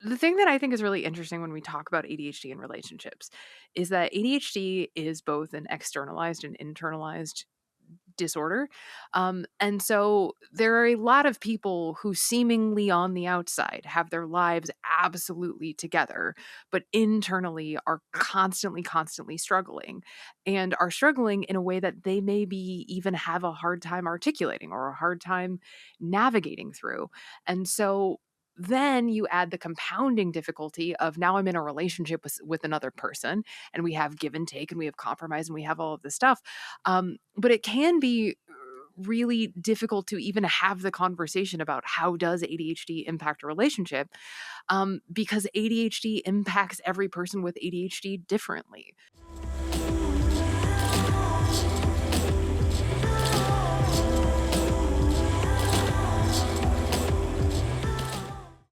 the thing that I think is really interesting when we talk about ADHD in relationships is that ADHD is both an externalized and internalized disorder. And so there are a lot of people who seemingly on the outside have their lives absolutely together, but internally are constantly struggling and are struggling in a way that they maybe even have a hard time articulating or a hard time navigating through. And so then you add the compounding difficulty of now I'm in a relationship with another person and we have give and take and we have compromise and we have all of this stuff. But it can be really difficult to even have the conversation about how does ADHD impact a relationship, because ADHD impacts every person with ADHD differently.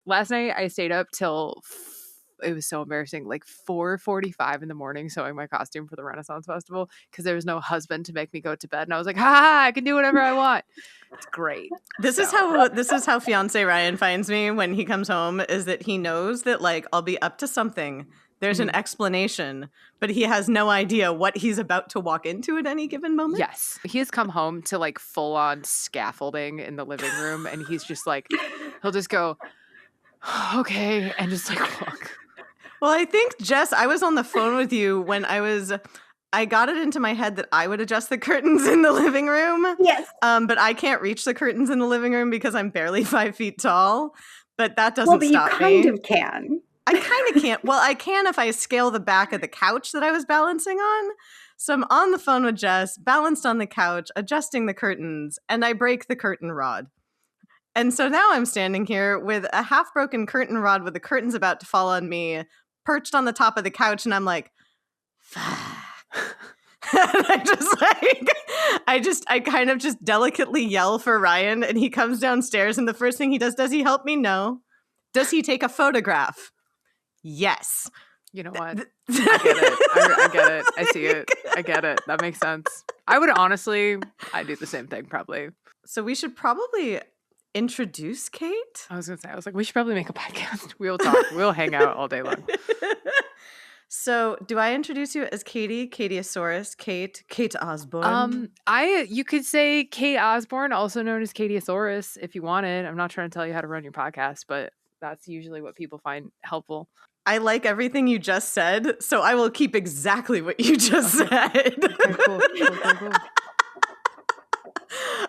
Last night I stayed up till it was so embarrassing, like 4:45 in the morning sewing my costume for the Renaissance Festival because there was no husband to make me go to bed. And I was like, ha, I can do whatever I want. It's great. This is how fiance Ryan finds me when he comes home, is that he knows that like I'll be up to something. There's an explanation, but he has no idea what he's about to walk into at any given moment. Yes. He has come home to like full on scaffolding in the living room and he's just like, he'll just go, okay, and just like walk. Well, I think, Jess, I was on the phone with you when I got it into my head that I would adjust the curtains in the living room. Yes. But I can't reach the curtains in the living room because I'm barely 5 feet tall. But that doesn't stop me. You kind of can. I kind of can't. Well, I can if I scale the back of the couch that I was balancing on. So I'm on the phone with Jess, balanced on the couch, adjusting the curtains, and I break the curtain rod. And so now I'm standing here with a half-broken curtain rod with the curtains about to fall on me, perched on the top of the couch, and I'm like, fuck. And I kind of just delicately yell for Ryan, and he comes downstairs, and the first thing he does he help me? No. Does he take a photograph? Yes. You know what? I get it. I get it. I see it. I get it. That makes sense. I would honestly, I'd do the same thing probably. So we should probably introduce Cate. I was like, we should probably make a podcast. We'll talk. We'll hang out all day long. So do I introduce you as Catieosaurus, Cate Osborn? You could say Cate Osborn, also known as Catieosaurus, if you wanted. I'm not trying to tell you how to run your podcast, but that's usually what people find helpful. I like everything you just said, so I will keep exactly what you just said. Okay, cool.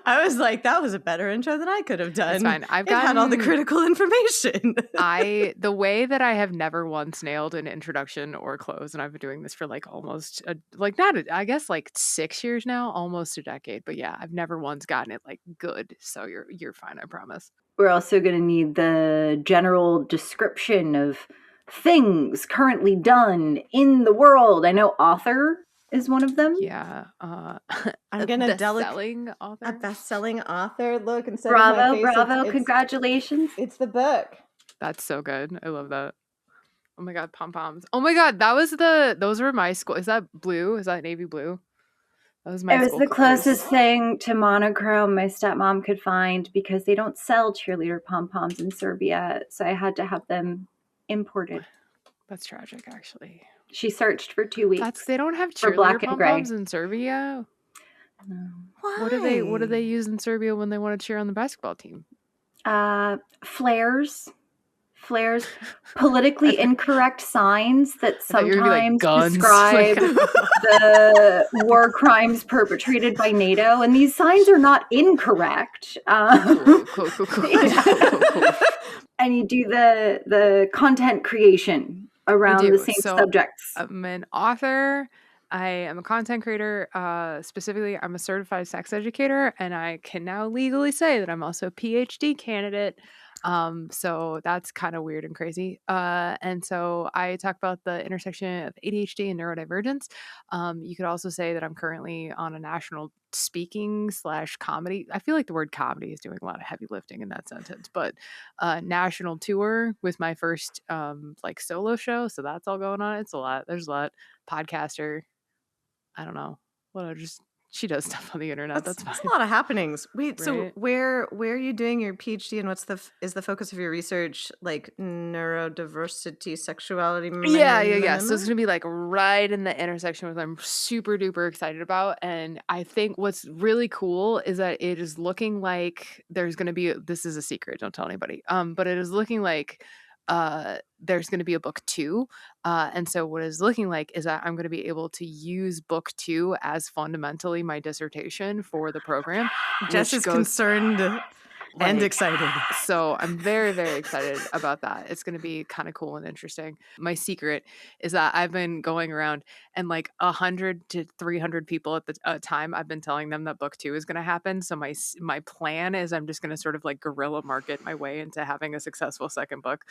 I was like, that was a better intro than I could have done. It's fine. I've got all the critical information. The way that I have never once nailed an introduction or close, and I've been doing this for like almost I guess like 6 years now, almost a decade. But yeah, I've never once gotten it like good. So you're fine, I promise. We're also going to need the general description of things currently done in the world. I know author is one of them. Yeah. I'm going to best-selling author. A best-selling author. Look, instead bravo, of my face, bravo, congratulations. It's the book. That's so good. I love that. Oh my God, pom-poms. Oh my God, those were my school. Is that blue? Is that navy blue? That was my It was school the colors. closest thing to monochrome my stepmom could find because they don't sell cheerleader pom-poms in Serbia. So I had to have them imported. That's tragic, actually. She searched for 2 weeks. They don't have for black cheerleader and gray pom-poms in Serbia. No. Why? What do they use in Serbia when they want to cheer on the basketball team? Flares, politically incorrect signs that sometimes describe the war crimes perpetrated by NATO, and these signs are not incorrect. Cool. And you do the content creation around the same subjects. I'm an author. I am a content creator. Specifically, I'm a certified sex educator, and I can now legally say that I'm also a PhD candidate. So that's kind of weird and crazy. And so I talk about the intersection of ADHD and neurodivergence. You could also say that I'm currently on a national speaking / comedy. I feel like the word comedy is doing a lot of heavy lifting in that sentence, but national tour with my first solo show. So that's all going on. It's a lot. There's a lot. Podcaster. I don't know. What, just She does stuff on the internet. That's fine. That's a lot of happenings. Wait, Right? so where are you doing your PhD, and what's is the focus of your research, like neurodiversity, sexuality? Yeah. So it's gonna be like right in the intersection with what I'm super duper excited about. And I think what's really cool is that it is looking like there's gonna be this is a secret, don't tell anybody. But it is looking like there's going to be a book 2. And so what it's looking like is that I'm going to be able to use book 2 as fundamentally my dissertation for the program. Jess is concerned and excited. So I'm very, very excited about that. It's going to be kind of cool and interesting. My secret is that I've been going around and like 100 to 300 people at the time, I've been telling them that book 2 is going to happen. So my plan is I'm just going to sort of like guerrilla market my way into having a successful second book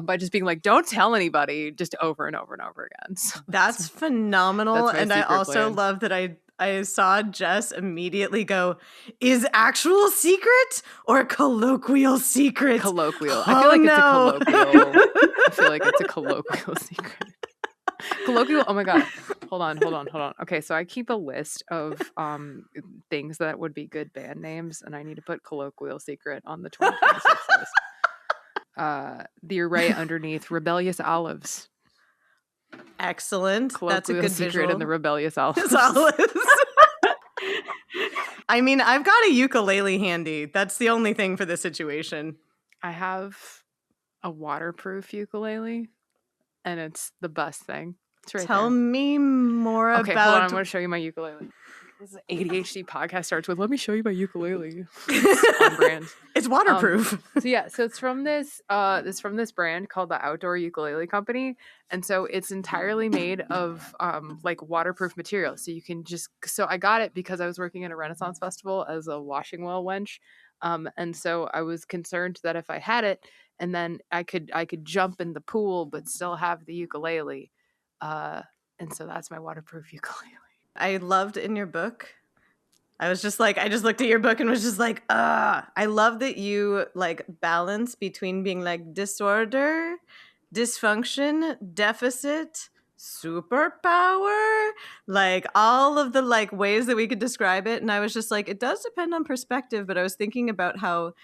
by just being like, don't tell anybody, just over and over and over again. So that's phenomenal. That's and I also plan. love that I saw Jess immediately go, is actual secret or colloquial secret? Colloquial. I feel like it's a colloquial. I feel like it's a colloquial secret. Colloquial. Oh my God. Hold on. Okay, so I keep a list of things that would be good band names, and I need to put colloquial secret on the 2026 list. The array underneath rebellious olives. Excellent. That's a good secret visual. in the rebellious olives. I mean, I've got a ukulele handy. That's the only thing for this situation. I have a waterproof ukulele, and it's the best thing. It's right Tell there. me more Okay, about... hold on. I'm going to show you my ukulele. This ADHD podcast starts with, let me show you my ukulele. It's on brand. It's waterproof. So it's from this brand called the Outdoor Ukulele Company. And so it's entirely made of like waterproof material. So you can so I got it because I was working at a Renaissance festival as a washing well wench. And so I was concerned that if I had it and then I could jump in the pool but still have the ukulele. And so that's my waterproof ukulele. I loved in your book. I was just like, I just looked at your book and was just like, I love that you like balance between being like disorder, dysfunction, deficit, superpower, like all of the like ways that we could describe it. And I was just like, it does depend on perspective, but I was thinking about how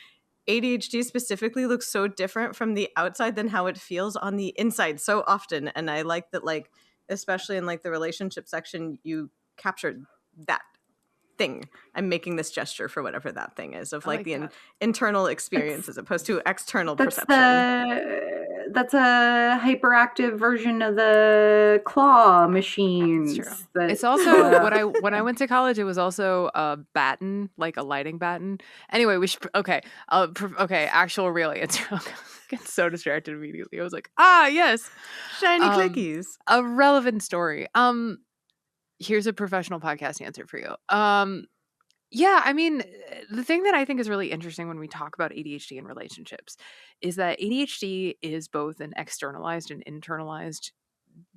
ADHD specifically looks so different from the outside than how it feels on the inside so often. And I like that, like, especially in like the relationship section, you captured that thing. I'm making this gesture for whatever that thing is of like the internal experience as opposed to external perception. That's a hyperactive version of the claw machines. It's also when I went to college, it was also a batten, like a lighting batten. Anyway, we should actual real answer. I get so distracted immediately. I was like, yes, shiny clickies. A relevant story. Here's a professional podcast answer for you. Yeah, I mean, the thing that I think is really interesting when we talk about ADHD and relationships is that ADHD is both an externalized and internalized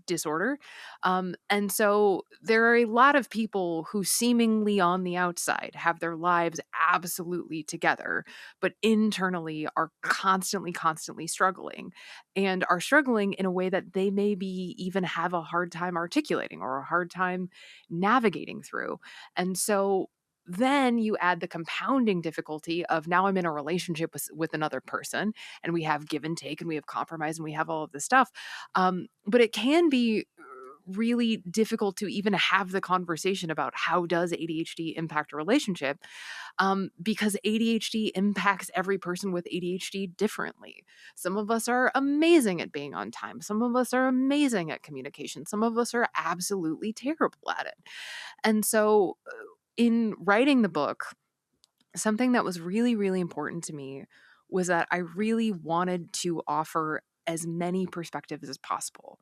disorder. And so there are a lot of people who seemingly on the outside have their lives absolutely together, but internally are constantly struggling and are struggling in a way that they maybe even have a hard time articulating or a hard time navigating through. And so then you add the compounding difficulty of now I'm in a relationship with another person and we have give and take and we have compromise and we have all of this stuff. But it can be really difficult to even have the conversation about how does ADHD impact a relationship because ADHD impacts every person with ADHD differently. Some of us are amazing at being on time. Some of us are amazing at communication. Some of us are absolutely terrible at it. And so in writing the book, something that was really, really important to me was that I really wanted to offer as many perspectives as possible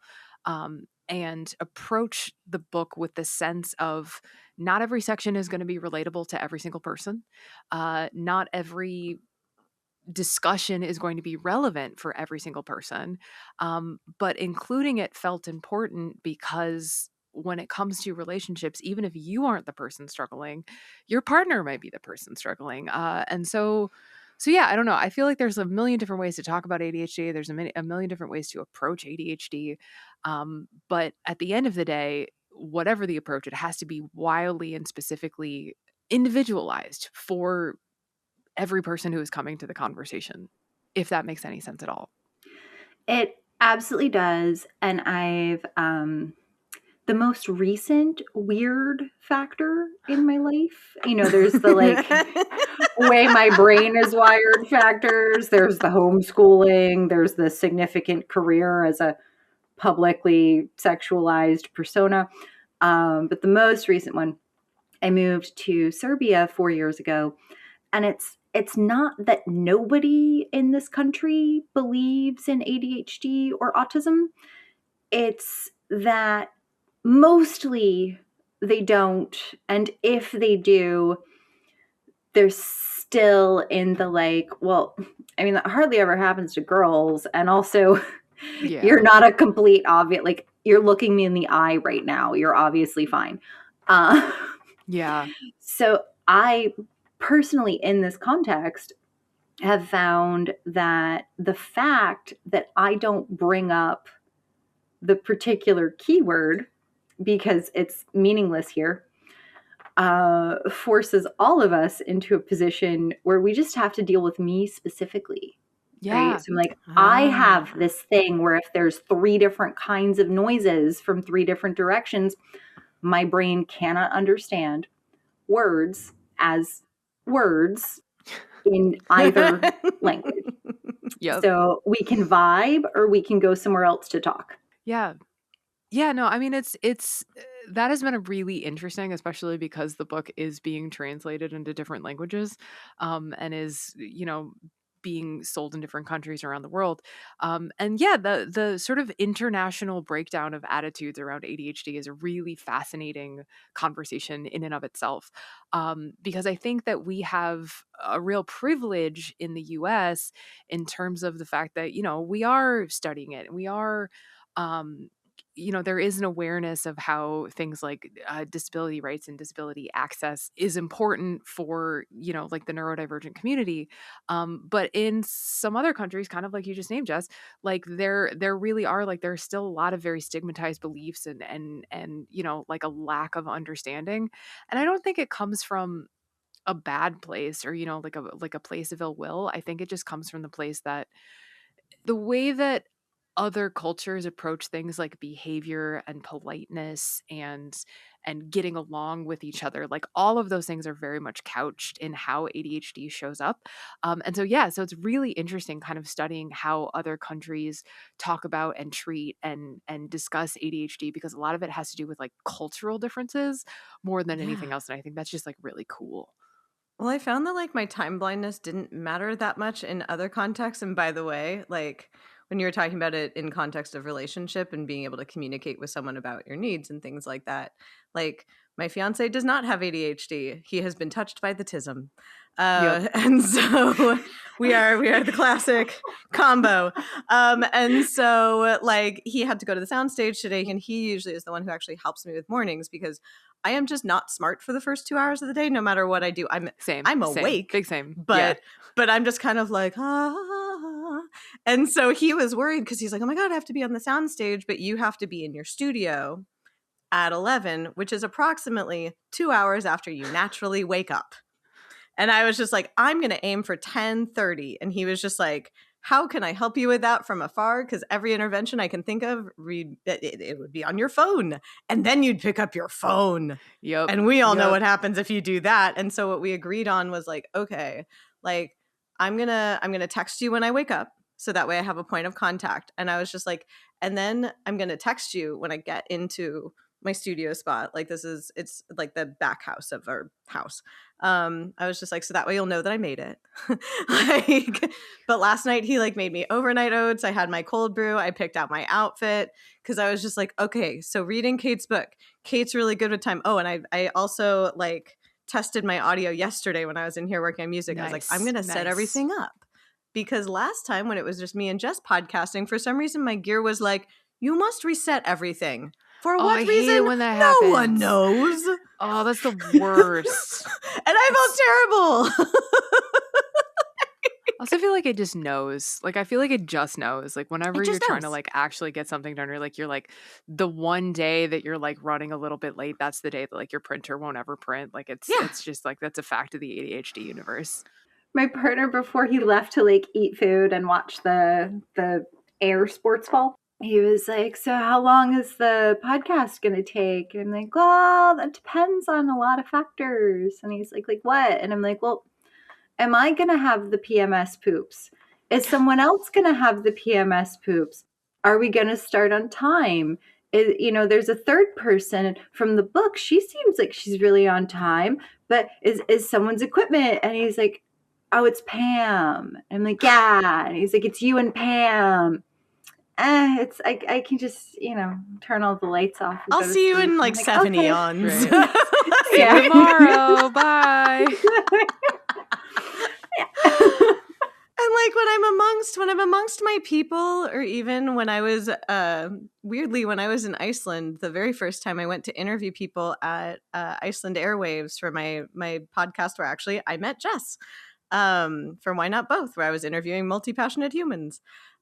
and approach the book with the sense of not every section is going to be relatable to every single person. Not every discussion is going to be relevant for every single person. But including it felt important because when it comes to relationships, even if you aren't the person struggling, your partner might be the person struggling. And so yeah, I don't know. I feel like there's a million different ways to talk about ADHD. There's a million different ways to approach ADHD. But at the end of the day, whatever the approach, it has to be wildly and specifically individualized for every person who is coming to the conversation, if that makes any sense at all. It absolutely does. And I've the most recent weird factor in my life, there's the way my brain is wired factors. There's the homeschooling. There's the significant career as a publicly sexualized persona. But the most recent one, I moved to Serbia 4 years ago, and it's not that nobody in this country believes in ADHD or autism. It's that mostly they don't. And if they do, they're still in the that hardly ever happens to girls. And also, you're not a complete obvious, you're looking me in the eye right now. You're obviously fine. Yeah. So I personally, in this context, have found that the fact that I don't bring up the particular keyword because it's meaningless here forces all of us into a position where we just have to deal with me specifically. Yeah. Right? So I have this thing where if there's 3 different kinds of noises from 3 different directions, my brain cannot understand words as words in either language. Yep. So we can vibe or we can go somewhere else to talk. Yeah. Yeah, no, I mean, it's that has been a really interesting, especially because the book is being translated into different languages, and is, being sold in different countries around the world. And yeah, the sort of international breakdown of attitudes around ADHD is a really fascinating conversation in and of itself. Because I think that we have a real privilege in the US in terms of the fact that, we are studying it, and we are there is an awareness of how things like disability rights and disability access is important for, the neurodivergent community. But in some other countries, kind of like you just named, Jess, there really are, there's still a lot of very stigmatized beliefs and a lack of understanding. And I don't think it comes from a bad place or, like a place of ill will. I think it just comes from the place that the way that other cultures approach things like behavior and politeness and getting along with each other, all of those things are very much couched in how ADHD shows up. And so it's really interesting kind of studying how other countries talk about and treat and discuss ADHD, because a lot of it has to do with cultural differences more than anything else. And I think that's just really cool. Well, I found that my time blindness didn't matter that much in other contexts. And by the way, when you were talking about it in context of relationship and being able to communicate with someone about your needs and things like that, my fiance does not have ADHD. He has been touched by the tism. And so we are the classic combo. And so he had to go to the soundstage today, and he usually is the one who actually helps me with mornings, because I am just not smart for the first 2 hours of the day, no matter what I do. I'm awake. Big same. But I'm just kind of And so he was worried because he's like, oh my God, I have to be on the soundstage, but you have to be in your studio at 11, which is approximately 2 hours after you naturally wake up. And I was just like, I'm going to aim for 10:30. And he was just like, how can I help you with that from afar? Because every intervention I can think of, it would be on your phone. And then you'd pick up your phone. Yep. And we all know what happens if you do that. And so what we agreed on was okay, I'm gonna text you when I wake up, so that way I have a point of contact. And I was just like, and then I'm gonna text you when I get into my studio spot. It's the back house of our house. I was just like, so that way you'll know that I made it. But last night he made me overnight oats. I had my cold brew. I picked out my outfit because I was just like, okay, so reading Cate's book. Cate's really good with time. Oh, and I also tested my audio yesterday when I was in here working on music. Nice. I was like, I'm going to set everything up, because last time when it was just me and Jess podcasting, for some reason my gear was like, you must reset everything. For what reason? Hate it when that no happens. one knows. Oh, that's the worst. And I felt terrible. also feel like it just knows. Like, I feel like it just knows. Like, whenever It you're just trying to knows. like actually get something done, or like you're like the one day that you're like running a little bit late, that's the day that like your printer won't ever print. Like, Yeah. it's just like that's a fact of the ADHD universe. My partner, before he left to like eat food and watch the air sports ball, he was like, "So how long is the podcast going to take?" And I'm like, "Well, that depends on a lot of factors." And he's like, "What?" And I'm like, "Well, am I going to have the PMS poops? Is someone else going to have the PMS poops? Are we going to start on time? There's a third person from the book. She seems like she's really on time, but is someone's equipment?" And he's like, "Oh, it's Pam." And I'm like, "Yeah." And he's like, "It's you and Pam." I can just, turn all the lights off. I'll see you in like 7 okay. eons. Right. See Yeah. you tomorrow. Bye. And like when I'm amongst my people, or even when I was weirdly when I was in Iceland, the very first time I went to interview people at Iceland Airwaves for my podcast, where actually I met Jess from Why Not Both, where I was interviewing multi-passionate humans.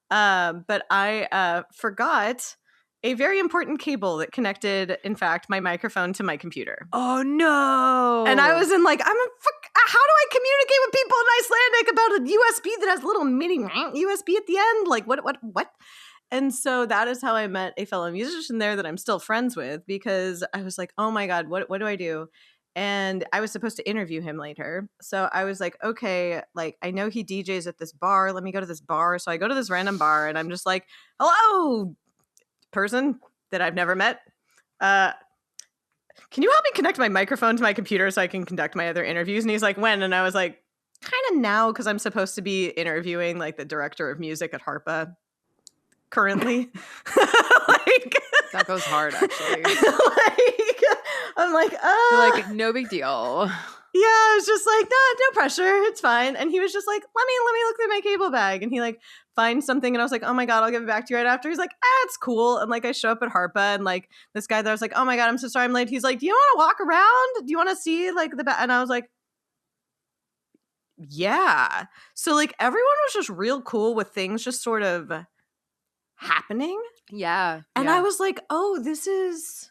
But I forgot a very important cable that connected, in fact, my microphone to my computer. Oh no. And I was in like, how do I communicate with people in Icelandic about a USB that has a little mini USB at the end? Like, what? And so that is how I met a fellow musician there that I'm still friends with, because I was like, oh my God, what do I do? And I was supposed to interview him later. So I was like, okay, like I know he DJs at this bar. Let me go to this bar. So I go to this random bar and I'm just like, hello, person that I've never met. Can you help me connect my microphone to my computer so I can conduct my other interviews? And he's like, when? And I was like, kind of now, because I'm supposed to be interviewing like the director of music at Harpa currently. Like, that goes hard, actually. I'm like, like, no big deal. Yeah, I was just like, no pressure, it's fine. And he was just like, let me look through my cable bag. And he like finds something, and I was like, oh my God, I'll give it back to you right after. He's like, it's cool. And like I show up at Harpa, and like this guy that I was like, oh my God, I'm so sorry I'm late. He's like, do you want to walk around? Do you want to see like the and I was like, yeah. So like everyone was just real cool with things just sort of happening. Yeah. And I was like, oh, this is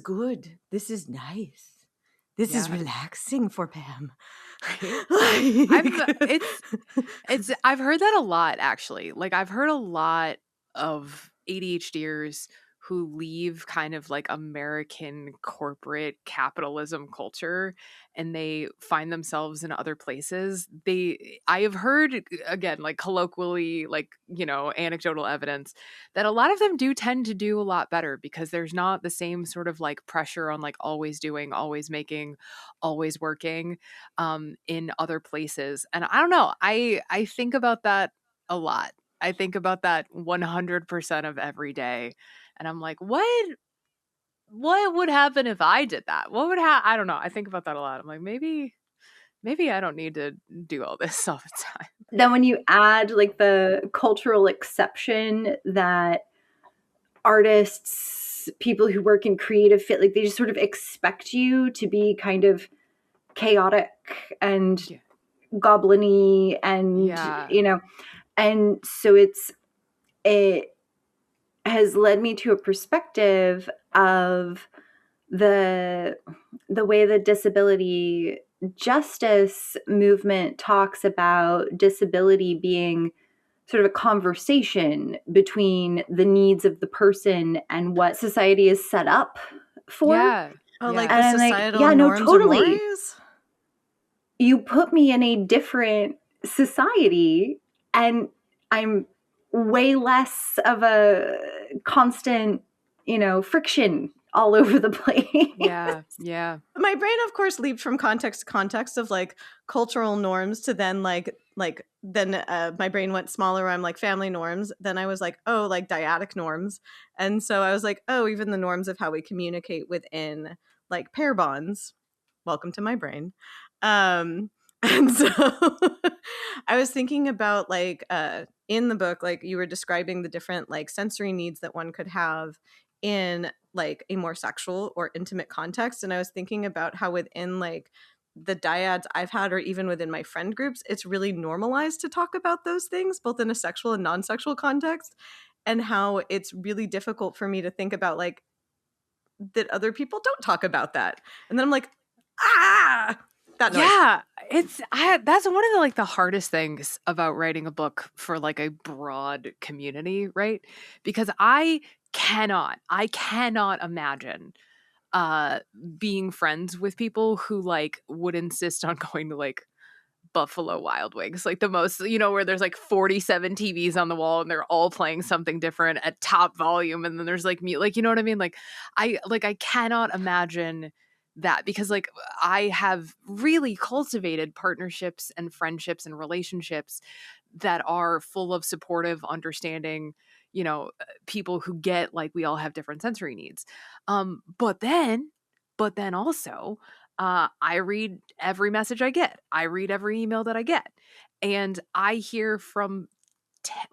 good. This is nice. This is relaxing for Pam. I've heard that a lot, actually. Like, I've heard a lot of ADHDers who leave kind of like American corporate capitalism culture and they find themselves in other places. I have heard, again, like colloquially, like, anecdotal evidence that a lot of them do tend to do a lot better because there's not the same sort of like pressure on like always doing, always making, always working in other places. And I don't know, I think about that a lot. I think about that 100% of every day. And I'm like, what would happen if I did that? What would happen? I don't know. I think about that a lot. I'm like, maybe I don't need to do all this all the time. Then when you add like the cultural exception that artists, people who work in creative fit, like they just sort of expect you to be kind of chaotic and goblin-y and, and so it has led me to a perspective of the way the disability justice movement talks about disability being sort of a conversation between the needs of the person and what society is set up for. Yeah. Oh, like the and societal like, norms totally. and mores? You put me in a different society and I'm way less of a constant, friction all over the place. Yeah. My brain, of course, leaped from context to context of like cultural norms to then then my brain went smaller where I'm like family norms. Then I was like, oh, like dyadic norms. And so I was like, oh, even the norms of how we communicate within like pair bonds. Welcome to my brain. And so I was thinking about like in the book, like you were describing the different like sensory needs that one could have in like a more sexual or intimate context. And I was thinking about how within like the dyads I've had, or even within my friend groups, it's really normalized to talk about those things, both in a sexual and non-sexual context, and how it's really difficult for me to think about like that other people don't talk about that. And then I'm like, that noise. Yeah, that's one of the like the hardest things about writing a book for like a broad community, right? Because I cannot imagine being friends with people who like would insist on going to like Buffalo Wild Wings, like the most, where there's like 47 TVs on the wall and they're all playing something different at top volume, and then there's like me, like, you know what I mean? I cannot imagine that, because like I have really cultivated partnerships and friendships and relationships that are full of supportive, understanding, people who get like we all have different sensory needs. But then also, I read every message I get. I read every email that I get. And I hear from,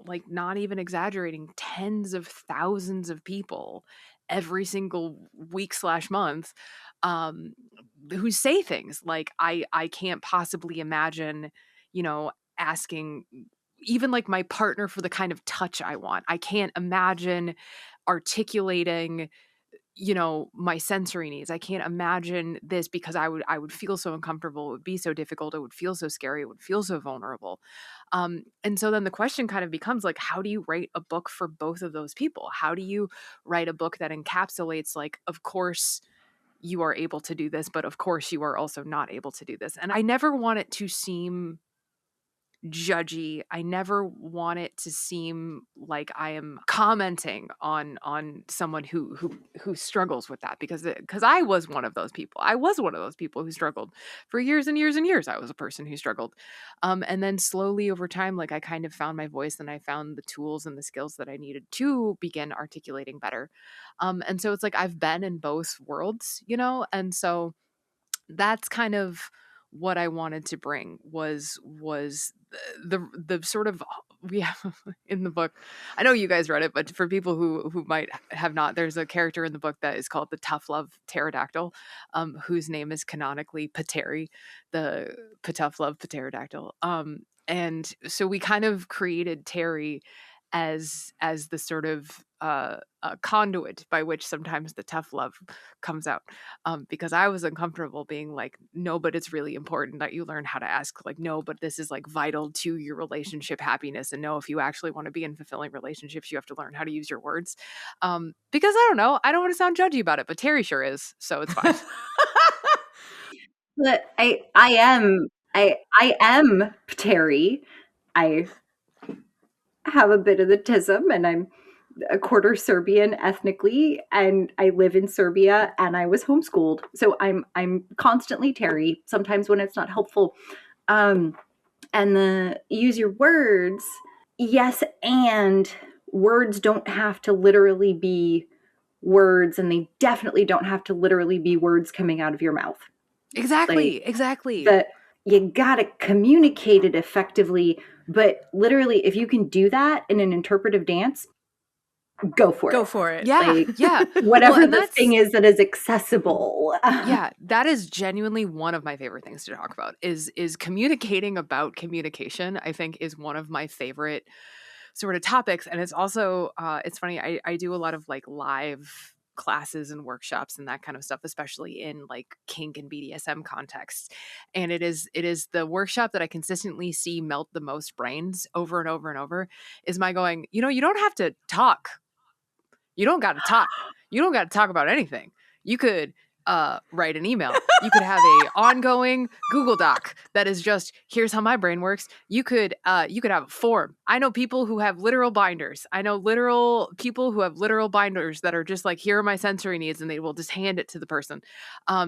like, not even exaggerating, tens of thousands of people every single week/month, um, who say things like, I can't possibly imagine, asking even like my partner for the kind of touch I want. I can't imagine articulating my sensory needs. I can't imagine this because I would feel so uncomfortable. It would be so difficult. It would feel so scary. It would feel so vulnerable. And so then the question kind of becomes like, how do you write a book for both of those people? How do you write a book that encapsulates, like, of course you are able to do this, but of course you are also not able to do this. And I never want it to seem judgy. I never want it to seem like I am commenting on someone who struggles with that, because I was one of those people. I was one of those people who struggled for years and years and years. I was a person who struggled. And then slowly over time, like, I kind of found my voice and I found the tools and the skills that I needed to begin articulating better. And so it's like I've been in both worlds, and so that's kind of what I wanted to bring was the sort of, we have in the book. I know you guys read it, but for people who might have not, there's a character in the book that is called the Tough Love Pterodactyl, whose name is canonically Pateri, the Tough Love Pterodactyl. And so we kind of created Terry as the sort of conduit by which sometimes the tough love comes out, because I was uncomfortable being like, no, but it's really important that you learn how to ask, like, no, but this is like vital to your relationship happiness, and no, if you actually want to be in fulfilling relationships, you have to learn how to use your words, because I don't know, I don't want to sound judgy about it, but Terry sure is, so it's fine. But I am Terry. I have a bit of the tism, and I'm a quarter Serbian ethnically, and I live in Serbia, and I was homeschooled. So I'm constantly Terry, sometimes when it's not helpful. And the use your words, yes, and words don't have to literally be words, and they definitely don't have to literally be words coming out of your mouth. Exactly. That you gotta communicate it effectively, but literally, if you can do that in an interpretive dance, go for it. Yeah. Whatever the thing is that is accessible. Yeah, that is genuinely one of my favorite things to talk about, is communicating about communication. I think is one of my favorite sort of topics. And it's also, it's funny, I do a lot of like live classes and workshops and that kind of stuff, especially in like kink and BDSM contexts. And it is the workshop that I consistently see melt the most brains over and over and over, is my going, you don't have to talk. You don't got to talk. You don't got to talk about anything. You could write an email. You could have a ongoing Google Doc that is just, here's how my brain works. You could have a form. I know people who have literal binders. I know literal people who have literal binders that are just like, here are my sensory needs, and they will just hand it to the person.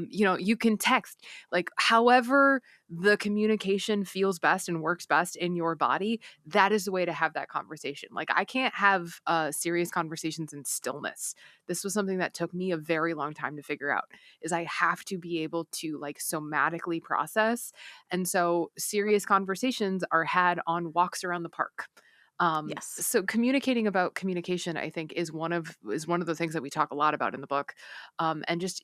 You can text, like, however the communication feels best and works best in your body. That is the way to have that conversation. Like, I can't have serious conversations in stillness. This was something that took me a very long time to figure out, is I have to be able to like somatically process. And so serious conversations are had on walks around the park. Yes. So communicating about communication, I think, is one of the things that we talk a lot about in the book. And just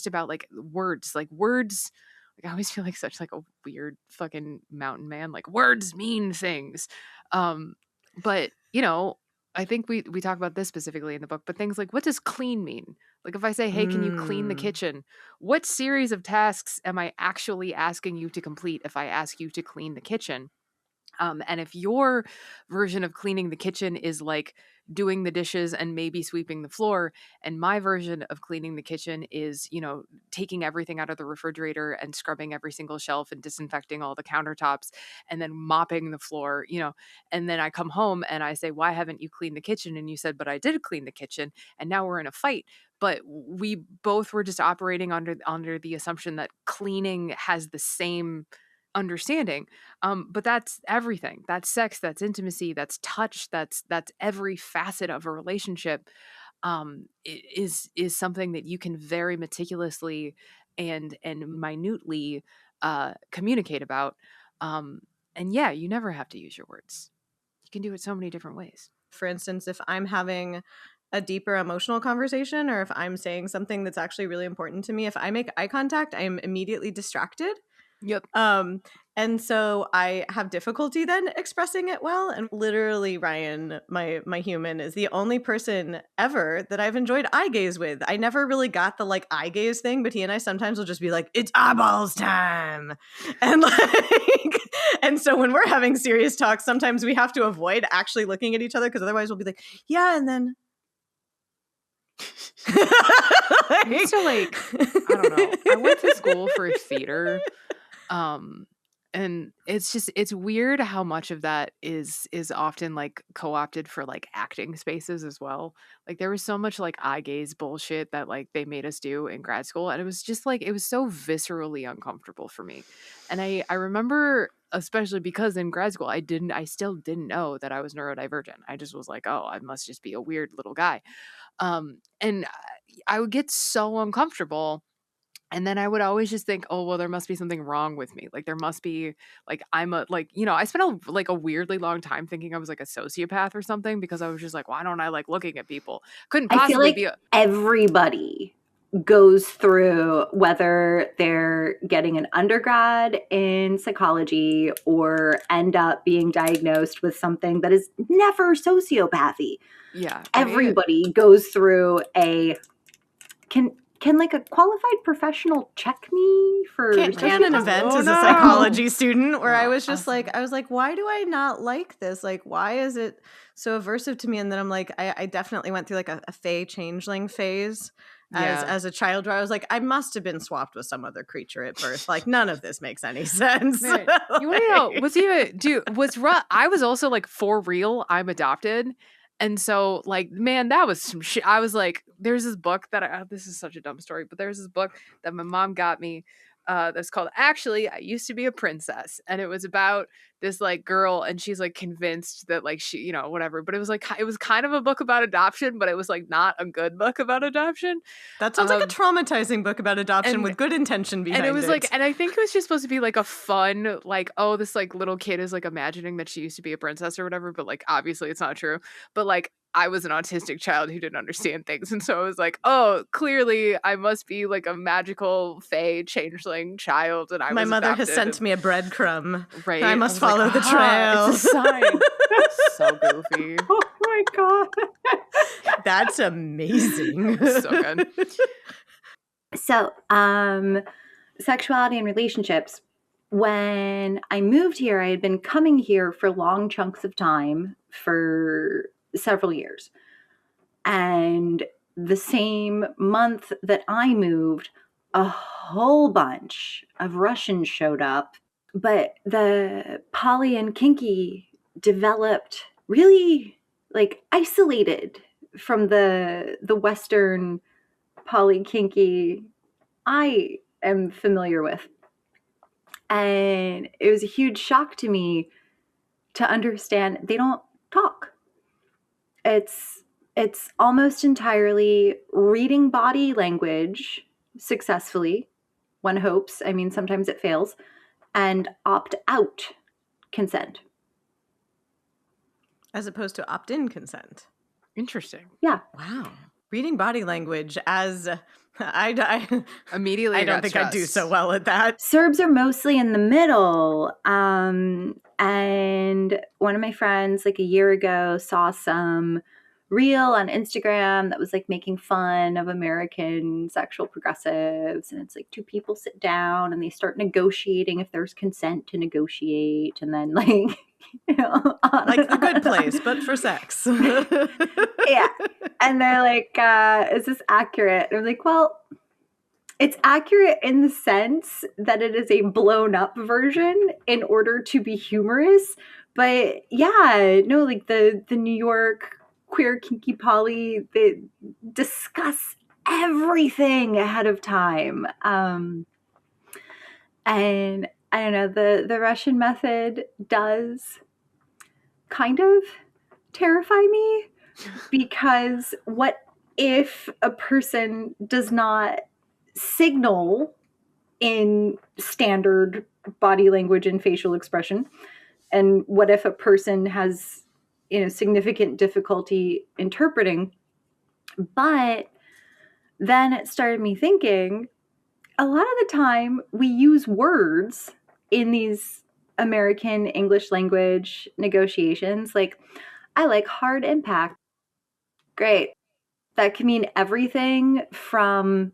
about like words Like I always feel like such like a weird fucking mountain man. Like words mean things. But you know, I think we talk about this specifically in the book, but things like what does clean mean? Like if I say, "Hey, can you clean the Mm. kitchen?" What series of tasks am I actually asking you to complete if I ask you to clean the kitchen? And if your version of cleaning the kitchen is like doing the dishes and maybe sweeping the floor, and my version of cleaning the kitchen is, you know, taking everything out of the refrigerator and scrubbing every single shelf and disinfecting all the countertops and then mopping the floor, you know, and then I come home and I say, "Why haven't you cleaned the kitchen?" And you said, "But I did clean the kitchen." And now we're in a fight. But we both were just operating under the assumption that cleaning has the same understanding. But that's everything. That's sex, that's intimacy, that's touch, that's every facet of a relationship. Is something that you can very meticulously and minutely communicate about. Um, and yeah, you never have to use your words. You can do it so many different ways. For instance, if I'm having a deeper emotional conversation or if I'm saying something that's actually really important to me, if I make eye contact, I am immediately distracted. Yep. Um, and so I have difficulty then expressing it well. And literally, Ryan, my human, is the only person ever that I've enjoyed eye gaze with. I never really got the like eye gaze thing, but he and I sometimes will just be like, "It's eyeballs time," and like, and so when we're having serious talks, sometimes we have to avoid actually looking at each other because otherwise we'll be like, "Yeah," and then. I used to like, I don't know. I went to school for theater. Um and it's weird how much of that is often like co-opted for like acting spaces as well. Like there was so much like eye gaze bullshit that like they made us do in grad school, and it was just like it was so viscerally uncomfortable for me. And I remember, especially because in grad school I still didn't know that I was neurodivergent. I just was like, "Oh, I must just be a weird little guy." And I would get so uncomfortable, and then I would always just think, "Oh, well, there must be something wrong with me. Like, there must be, like, I'm a, like, you know, I spent a weirdly long time thinking I was like a sociopath or something because I was just like, why don't I like looking at people? Couldn't I feel possibly like be a, everybody goes through, whether they're getting an undergrad in psychology or end up being diagnosed with something that is never sociopathy. yeah, right? Everybody goes through a can like a qualified professional check me for Can an sociopathy? event Oh, as a no. psychology student where I No, was I just was like, like, why do I not like this? Like, why is it so aversive to me? And then I'm like, I definitely went through like a Fey changeling phase yeah. as a child where I was like, I must have been swapped with some other creature at birth. Like, none of this makes any sense. Man, you want to know, I was also like, for real, I'm adopted. And so, like, man, that was some shit. I was like, there's this book that this is such a dumb story, but there's this book that my mom got me that's called Actually, I Used to Be a Princess. And it was about this like girl, and she's like convinced that like she, you know, whatever. But it was kind of a book about adoption, but it was like not a good book about adoption. That sounds like a Um, traumatizing book about adoption and with good intention and it behind was like, it. and I think it was just supposed to be like a fun, like, oh, this like little kid is like imagining that she used to be a princess or whatever, but like obviously it's not true. But like I was an autistic child who didn't understand things. And so I was like, oh, clearly I must be like a magical fae changeling child, and I My was mother has adopted. sent me a breadcrumb. I Right. I must was like, follow the aha, it's trail. a sign. So goofy. Oh my god. That's amazing. So good. So, sexuality and relationships. When I moved here, I had been coming here for long chunks of time for several years. And the same month that I moved, a whole bunch of Russians showed up. But the poly and kinky developed really like isolated from the Western poly kinky I am familiar with. And it was a huge shock to me to understand they don't talk. It's almost entirely reading body language successfully, one hopes. I mean, sometimes it fails, and opt out consent. As opposed to opt-in consent. Interesting. Yeah. Wow. reading body language as I Immediately I I don't got think I do stressed. so well at that. Serbs are mostly in the middle. And one of my friends, like a year ago, saw some reel on Instagram that was like making fun of American sexual progressives. And it's like two people sit down and they start negotiating if there's consent to negotiate. And then, like, Like The Good Place, but for sex. Yeah. And they're like, is this accurate? And I'm like, well, it's accurate in the sense that it is a blown up version in order to be humorous. But yeah, no, like the New York queer kinky poly, they discuss everything ahead of time. And I don't know, the Russian method does kind of terrify me, because what if a person does not signal in standard body language and facial expression? And what if a person has, significant difficulty interpreting? But then it started me thinking, a lot of the time we use words in these American English language negotiations. Like, I like hard impact. Great. That can mean everything from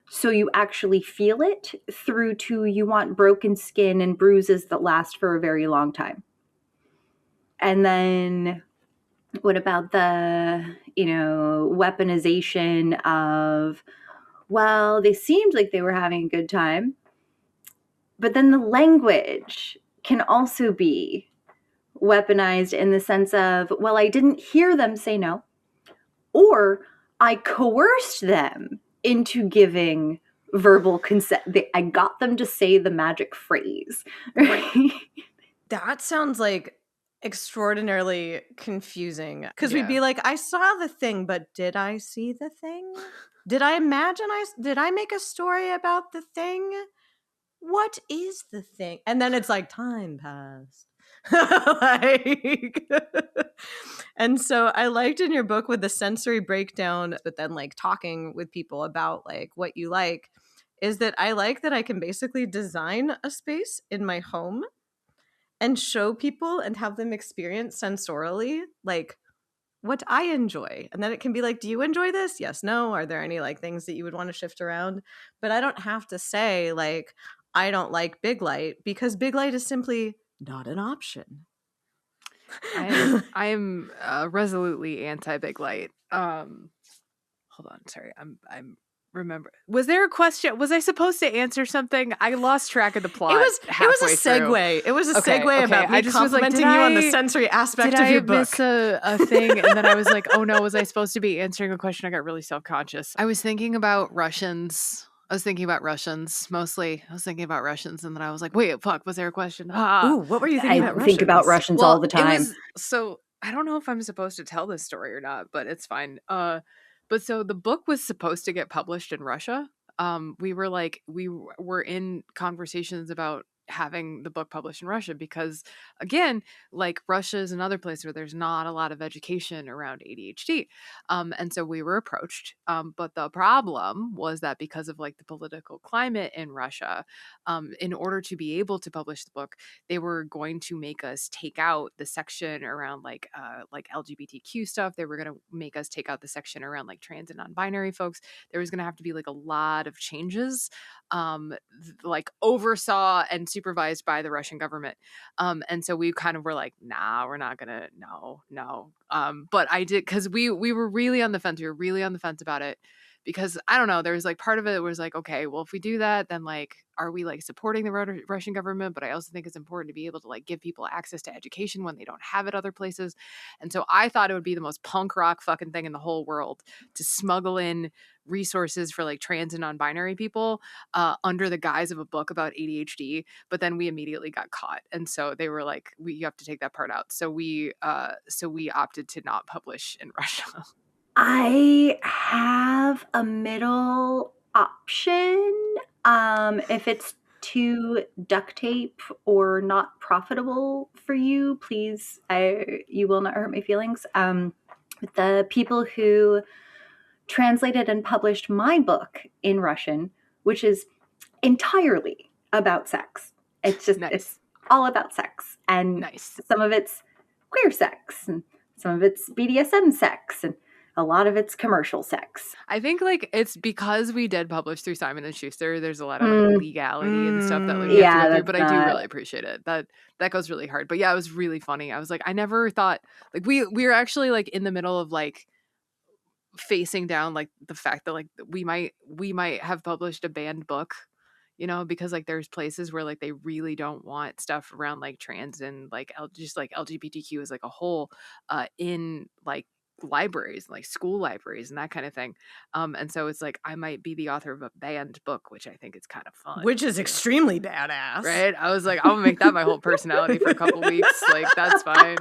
so you actually feel it through to you want broken skin and bruises that last for a very long time. And then what about the, weaponization of, well, they seemed like they were having a good time, but then the language can also be weaponized in the sense of, well, I didn't hear them say no, or I coerced them into giving verbal consent. I got them to say the magic phrase. Right? That sounds like extraordinarily confusing, because Yeah. we'd be like, I saw the thing, but did I see the thing? Did I imagine did I make a story about the thing? What is the thing? And then it's like, time passed. Like, and so I liked in your book with the sensory breakdown, but then like talking with people about like what you like, is that I like that I can basically design a space in my home and show people and have them experience sensorially like what I enjoy. And then it can be like, do you enjoy this? Yes, no. Are there any like things that you would want to shift around? But I don't have to say like, I don't like big light, because big light is simply not an option. I'm resolutely anti big light. Hold on, sorry. I'm remember. Was there a question? Was I supposed to answer something? I lost track of the plot. It was a halfway segue. through. It was a Okay, segue about me I just was like, complimenting you on the sensory aspect did of your I book. miss a thing? And then I was like, oh no, was I supposed to be answering a question? I got really self-conscious. I was thinking about Russians. Mostly. I was thinking about Russians, and then I was like, wait, fuck, was there a question? Ooh, what were you thinking about I Russians? think about Russians all the time. So I don't know if I'm supposed to tell this story or not, but it's fine. But so the book was supposed to get published in Russia. We were in conversations about having the book published in Russia because, again, like Russia is another place where there's not a lot of education around ADHD. And so we were approached. But the problem was that because of like the political climate in Russia, in order to be able to publish the book, they were going to make us take out the section around like LGBTQ stuff. They were going to make us take out the section around like trans and non-binary folks. There was going to have to be like a lot of changes, like oversaw and supervised by the Russian government. And so we kind of were like, nah, we're not gonna, no. But I did, because we were really on the fence. We were really on the fence about it because I don't know, there was like part of it was like, okay, well, if we do that, then like, are we like supporting the Russian government? But I also think it's important to be able to like give people access to education when they don't have it other places. And so I thought it would be the most punk rock fucking thing in the whole world to smuggle in resources for like trans and non-binary people under the guise of a book about ADHD. But then we immediately got caught, and so they were like, you have to take that part out. So we opted to not publish in Russia. I have a middle option. If it's too duct tape or not profitable for you, please, you will not hurt my feelings. With the people who translated and published my book in Russian, which is entirely about sex. It's just, Nice. it's all about sex. And Nice. some of it's queer sex, and some of it's BDSM sex, and a lot of it's commercial sex. I think like it's because we did publish through Simon and Schuster. There's a lot of like legality and stuff that like we have to go through, but I do really appreciate it. That goes really hard. But yeah, it was really funny. I was like, I never thought like we were actually like in the middle of like facing down like the fact that like we might have published a banned book, you know, because like there's places where like they really don't want stuff around like trans and like just like LGBTQ as like a whole in like libraries, like school libraries and that kind of thing. And so it's like I might be the author of a banned book, which I think is kind of fun. Which is extremely badass. Right? I was like, I'm gonna make that my whole personality for a couple weeks. Like that's fine.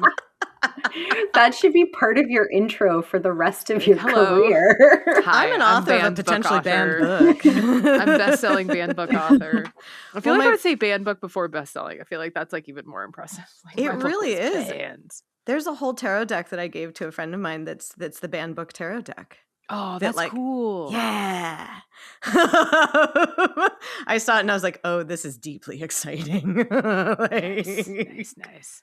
That should be part of your intro for the rest of your career. Hi, I'm an author of a potentially banned book. I'm best-selling banned book author. I feel like I would say banned book before best-selling. I feel like that's like even more impressive. Like, it really is. Banned. There's a whole tarot deck that I gave to a friend of mine that's the banned book tarot deck. Oh, that's like, cool. Yeah. I saw it and I was like, oh, this is deeply exciting. Like, nice.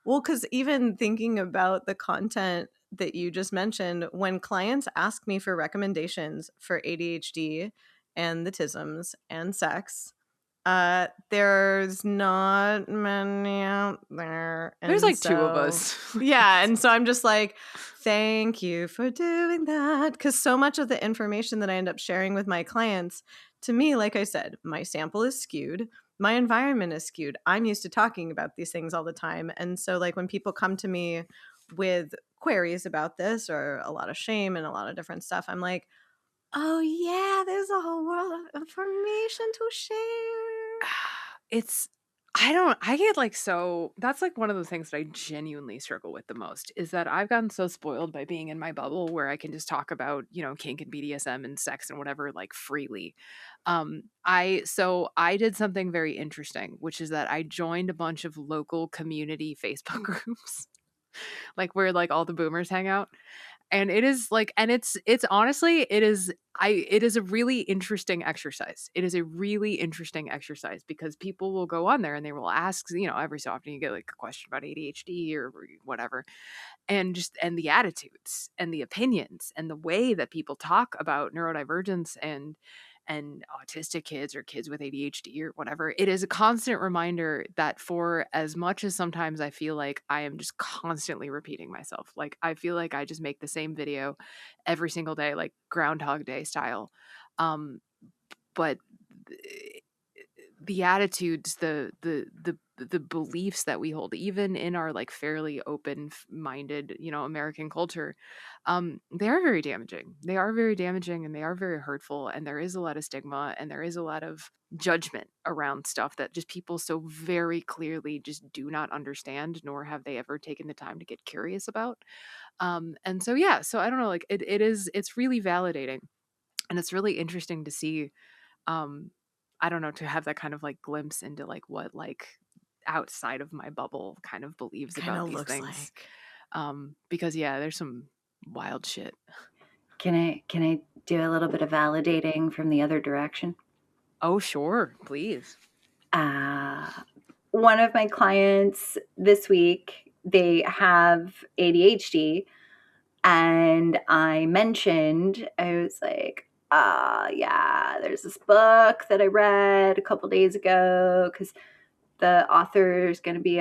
Well, because even thinking about the content that you just mentioned, when clients ask me for recommendations for ADHD and the tisms and sex, there's not many out there. There's like two of us. Yeah. And so I'm just like, thank you for doing that. Because so much of the information that I end up sharing with my clients, to me, like I said, my sample is skewed. My environment is skewed. I'm used to talking about these things all the time. And so like when people come to me with queries about this or a lot of shame and a lot of different stuff, I'm like, oh yeah, there's a whole world of information to share. I get like so that's like one of the things that I genuinely struggle with the most is that I've gotten so spoiled by being in my bubble where I can just talk about, you know, kink and BDSM and sex and whatever like freely. I did something very interesting, which is that I joined a bunch of local community Facebook groups, like where like all the boomers hang out. And it is like, and it's honestly, it is a really interesting exercise. It is a really interesting exercise because people will go on there and they will ask, you know, every so often you get like a question about ADHD or whatever. And the attitudes and the opinions and the way that people talk about neurodivergence and autistic kids or kids with ADHD or whatever, it is a constant reminder that for as much as sometimes I feel like I am just constantly repeating myself, like I feel like I just make the same video every single day, like Groundhog Day style. But the attitudes, the beliefs that we hold, even in our like fairly open-minded, you know, American culture, they are very damaging. They are very damaging and they are very hurtful. And there is a lot of stigma and there is a lot of judgment around stuff that just people so very clearly just do not understand, nor have they ever taken the time to get curious about. And so, yeah, so I don't know, like it's really validating and it's really interesting to see, I don't know, to have that kind of like glimpse into like what like outside of my bubble kind of believes about these things. Because yeah, there's some wild shit. Can I do a little bit of validating from the other direction? Oh, sure, please. One of my clients this week, they have ADHD, and I was like, yeah, there's this book that I read a couple days ago because the author is going to be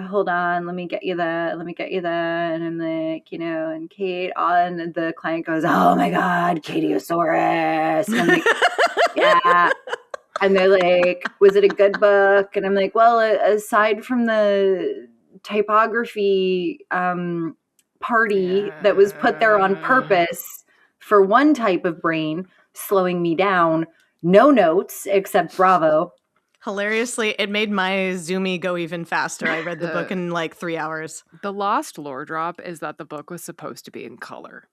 hold on, let me get you that. And I'm like, you know, and Cate, and the client goes, oh my God, Catieosaurus. And I'm like, yeah. And they're like, was it a good book? And I'm like, well, aside from the typography party that was put there on purpose for one type of brain, slowing me down, no notes except bravo. Hilariously, it made my Zoomy go even faster. I read the book in like 3 hours. The lost lore drop is that the book was supposed to be in color.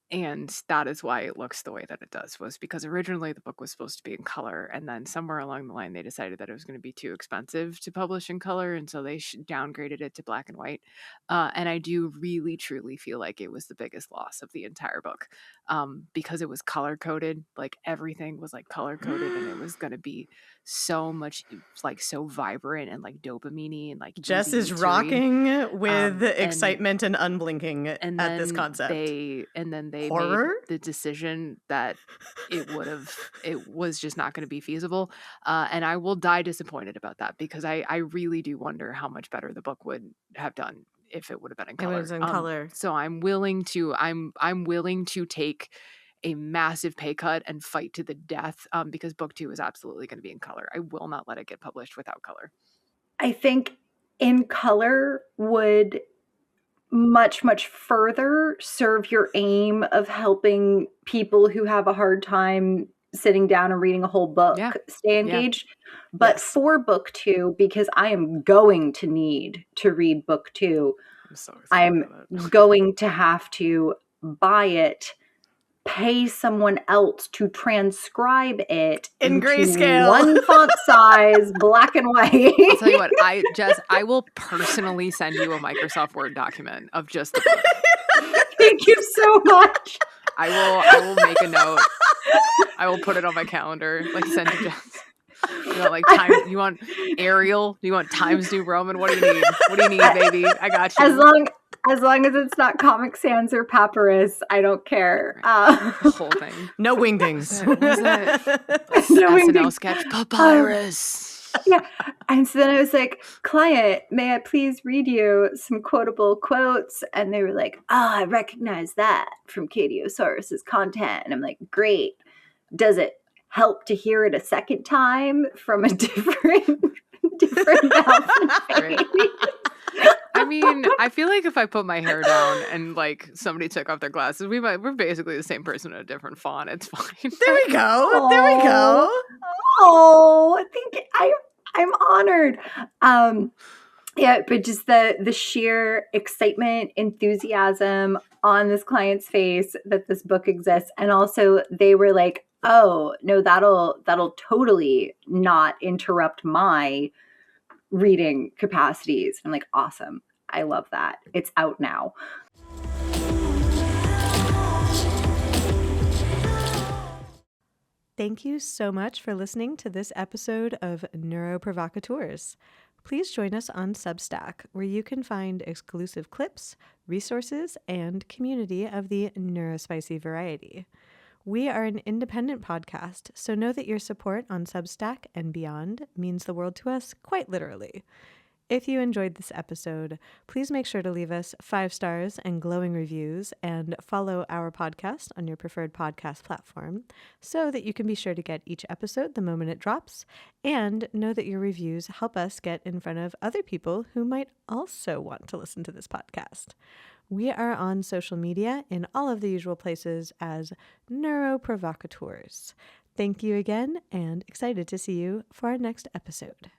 And that is why it looks the way that it does, was because originally the book was supposed to be in color, and then somewhere along the line they decided that it was going to be too expensive to publish in color, and so they downgraded it to black and white. And I do really truly feel like it was the biggest loss of the entire book, because it was color coded. Like everything was like color coded, and it was going to be so much like so vibrant and like dopamine-y and like Jess easy is to read. With And excitement and unblinking and at this then concept. they Horror? made the decision that it was just not going to be feasible, and I will die disappointed about that, because I really do wonder how much better the book would have done if it would have been in It color. was in color. So I'm willing to take a massive pay cut and fight to the death, because book 2 is absolutely going to be in color. I will not let it get published without color. I think in color would much, much further serve your aim of helping people who have a hard time sitting down and reading a whole book stay engaged. But for book 2, because I am going to need to read book 2, I'm so excited I'm about it. going to have to buy it, pay someone else to transcribe it In into grayscale. one font size, black and white. I'll tell you what, I will personally send you a Microsoft Word document of just the book. Thank you so much. I will make a note. I will put it on my calendar, like send to Jess. You want like time? You want Arial? Do you want Times New Roman? What do you need? What do you need, baby? I got you. As long as it's not Comic Sans or Papyrus, I don't care. The whole thing. No wingdings. What was that? No SNL wingdings. sketch, Papyrus. Yeah. And so then I was like, client, may I please read you some quotable quotes? And they were like, I recognize that from Catieosaurus's content. And I'm like, great. Does it help to hear it a second time from a different mouth and face? I mean, I feel like if I put my hair down and like somebody took off their glasses, we're basically the same person in a different font. It's fine. There we go. There we go. Oh, I'm honored. Yeah, but just the sheer excitement, enthusiasm on this client's face that this book exists, and also they were like, "Oh no, that'll totally not interrupt my reading capacities." I'm like, awesome. I love that. It's out now. Thank you so much for listening to this episode of Neuroprovocateurs. Please join us on Substack, where you can find exclusive clips, resources, and community of the neurospicy variety. We are an independent podcast, so know that your support on Substack and beyond means the world to us, quite literally. If you enjoyed this episode, please make sure to leave us 5 stars and glowing reviews, and follow our podcast on your preferred podcast platform so that you can be sure to get each episode the moment it drops, and know that your reviews help us get in front of other people who might also want to listen to this podcast. We are on social media in all of the usual places as Neuroprovocateurs. Thank you again, and excited to see you for our next episode.